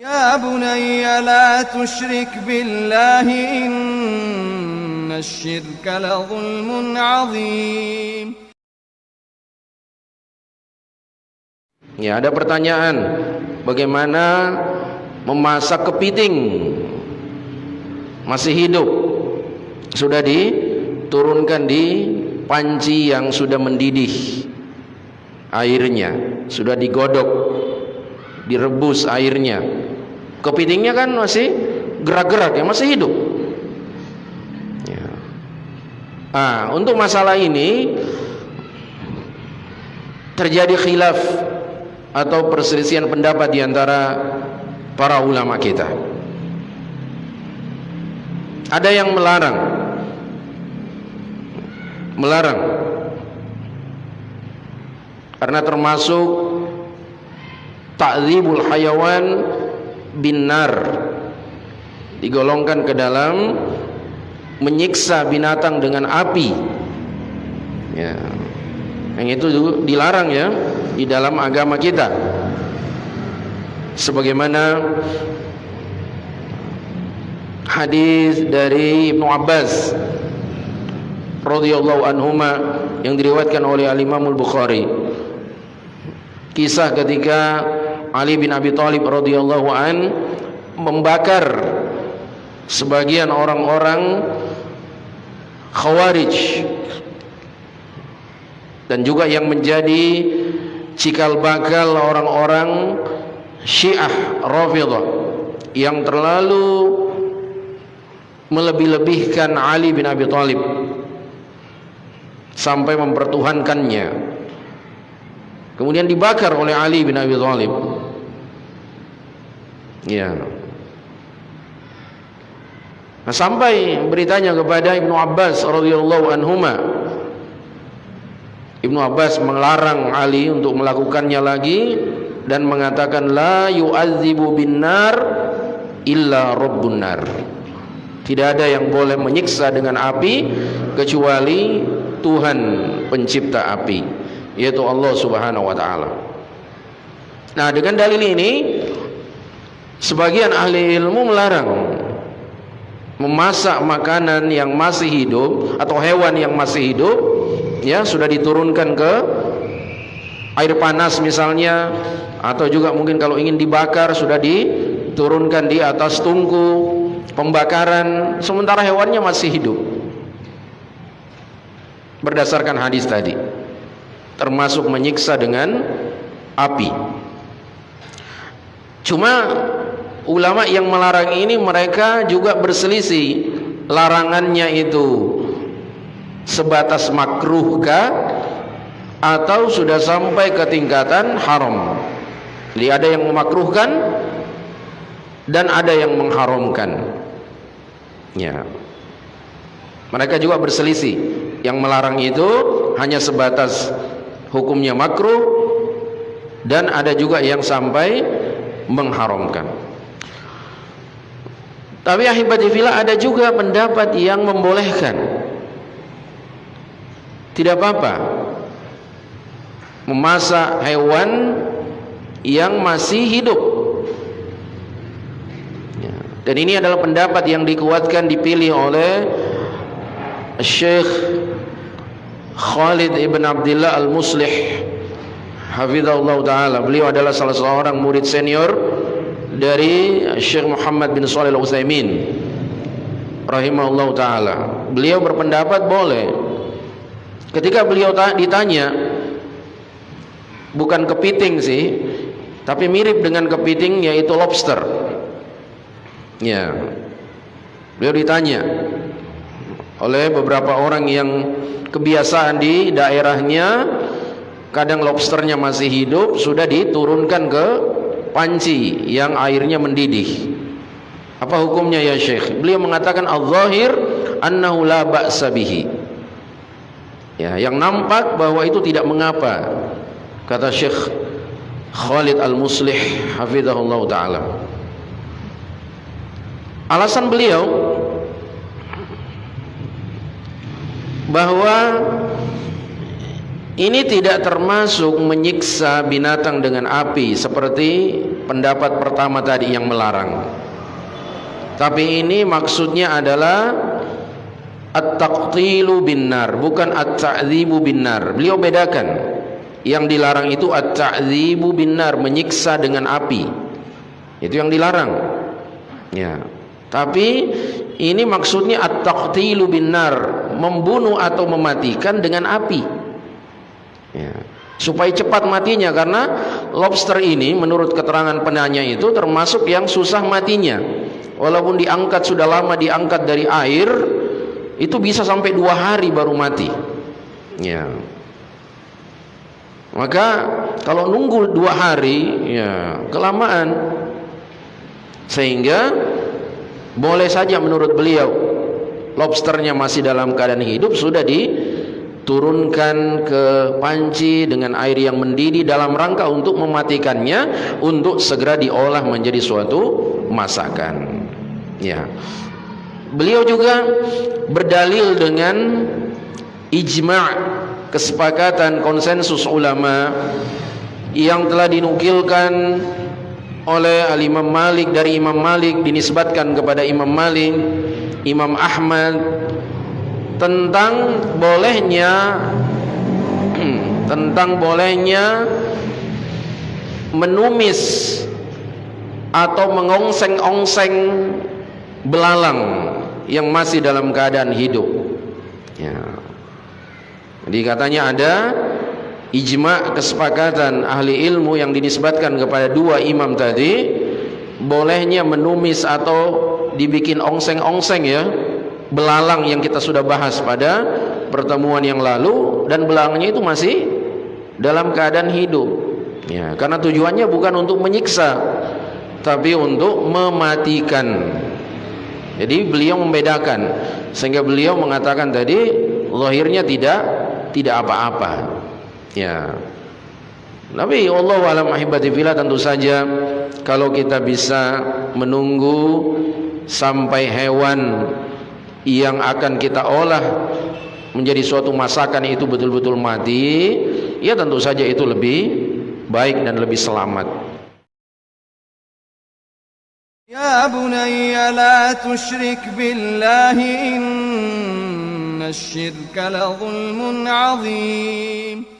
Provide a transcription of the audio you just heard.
Ya bunayya la tusyrik billahi innasyirka la zulmun azim. Ya, ada pertanyaan, bagaimana memasak kepiting masih hidup, sudah diturunkan di panci yang sudah mendidih airnya, sudah digodok, direbus airnya, kepitingnya kan masih gerak-gerak ya, masih hidup ya. Untuk masalah ini terjadi khilaf atau perselisihan pendapat di antara para ulama kita. Ada yang melarang karena termasuk ta'dzibul hayawan binnar, digolongkan ke dalam menyiksa binatang dengan api ya. Yang itu dilarang ya di dalam agama kita, sebagaimana hadis dari Ibnu Abbas radhiyallahu anhuma yang diriwayatkan oleh Al-Imam Al-Bukhari, kisah ketika Ali bin Abi Thalib radhiyallahu an membakar sebagian orang-orang Khawarij dan juga yang menjadi cikal bakal orang-orang Syiah Rafidhah yang terlalu melebih-lebihkan Ali bin Abi Thalib sampai mempertuhankannya, kemudian dibakar oleh Ali bin Abi Thalib ya. Nah, sampai beritanya kepada Ibnu Abbas radhiyallahu anhuma, Ibnu Abbas melarang Ali untuk melakukannya lagi dan mengatakan la yu'adzibu binnar illa rabbun nar. Tidak ada yang boleh menyiksa dengan api kecuali Tuhan pencipta api, yaitu Allah Subhanahu wa taala. Nah, dengan dalil ini sebagian ahli ilmu melarang memasak makanan yang masih hidup atau hewan yang masih hidup ya, sudah diturunkan ke air panas misalnya, atau juga mungkin kalau ingin dibakar sudah diturunkan di atas tungku pembakaran sementara hewannya masih hidup, berdasarkan hadis tadi, termasuk menyiksa dengan api. Cuma ulama yang melarang ini mereka juga berselisih, larangannya itu sebatas makruhkah atau sudah sampai ke tingkatan haram. Jadi ada yang memakruhkan dan ada yang mengharamkan ya. Mereka juga berselisih, yang melarang itu hanya sebatas hukumnya makruh dan ada juga yang sampai mengharamkan. Tapi ahibati fillah, ada juga pendapat yang membolehkan, tidak apa-apa memasak hewan yang masih hidup ya. Dan ini adalah pendapat yang dikuatkan, dipilih oleh Syekh Khalid ibn Abdullah Al-Muslih hafizahullah ta'ala. Beliau adalah salah seorang murid senior dari Syekh Muhammad bin Shalih Al-Utsaimin rahimahullah ta'ala. Beliau berpendapat boleh. Ketika beliau ditanya, bukan kepiting sih, tapi mirip dengan kepiting, yaitu lobster ya. Beliau ditanya oleh beberapa orang yang kebiasaan di daerahnya, kadang lobsternya masih hidup, sudah diturunkan ke panci yang airnya mendidih. Apa hukumnya ya Syekh? Beliau mengatakan al-zahir annahu la ba'sa bihi ya, yang nampak bahwa itu tidak mengapa, kata Syekh Khalid Al-Muslih hafizahullah ta'ala. Alasan beliau bahwa Ini tidak termasuk menyiksa binatang dengan api seperti pendapat pertama tadi yang melarang. Tapi ini maksudnya adalah at-taqtilu binnar, bukan at-ta'dzibu binnar. Beliau bedakan. Yang dilarang itu at-ta'dzibu binnar, menyiksa dengan api. Itu yang dilarang. Ya. Tapi ini maksudnya at-taqtilu binnar, membunuh atau mematikan dengan api. Ya, supaya cepat matinya, karena lobster ini menurut keterangan penanya itu termasuk yang susah matinya. Walaupun diangkat, sudah lama diangkat dari air, itu bisa sampai 2 hari baru mati. Ya. Maka kalau nunggu 2 hari, ya kelamaan. Sehingga boleh saja menurut beliau lobsternya masih dalam keadaan hidup, sudah diturunkan ke panci dengan air yang mendidih dalam rangka untuk mematikannya, untuk segera diolah menjadi suatu masakan. Ya. Beliau juga berdalil dengan ijma', kesepakatan konsensus ulama yang telah dinukilkan oleh Imam Malik, dari Imam Malik dinisbatkan kepada Imam Malik, Imam Ahmad, tentang bolehnya menumis atau mengongseng-ongseng belalang yang masih dalam keadaan hidup. Ya. Jadi katanya ada ijma', kesepakatan ahli ilmu yang dinisbatkan kepada 2 imam tadi, bolehnya menumis atau dibikin ongseng-ongseng, ya, belalang yang kita sudah bahas pada pertemuan yang lalu, dan belalangnya itu masih dalam keadaan hidup. Ya, karena tujuannya bukan untuk menyiksa, tapi untuk mematikan. Jadi beliau membedakan, sehingga beliau mengatakan tadi zahirnya tidak apa-apa. Ya. Tapi wallahu a'lam ahibati fillah, tentu saja kalau kita bisa menunggu sampai hewan yang akan kita olah menjadi suatu masakan itu betul-betul mati, ya tentu saja itu lebih baik dan lebih selamat. Ya bunayya la tusyrik billahi innasyirka la zulmun azim.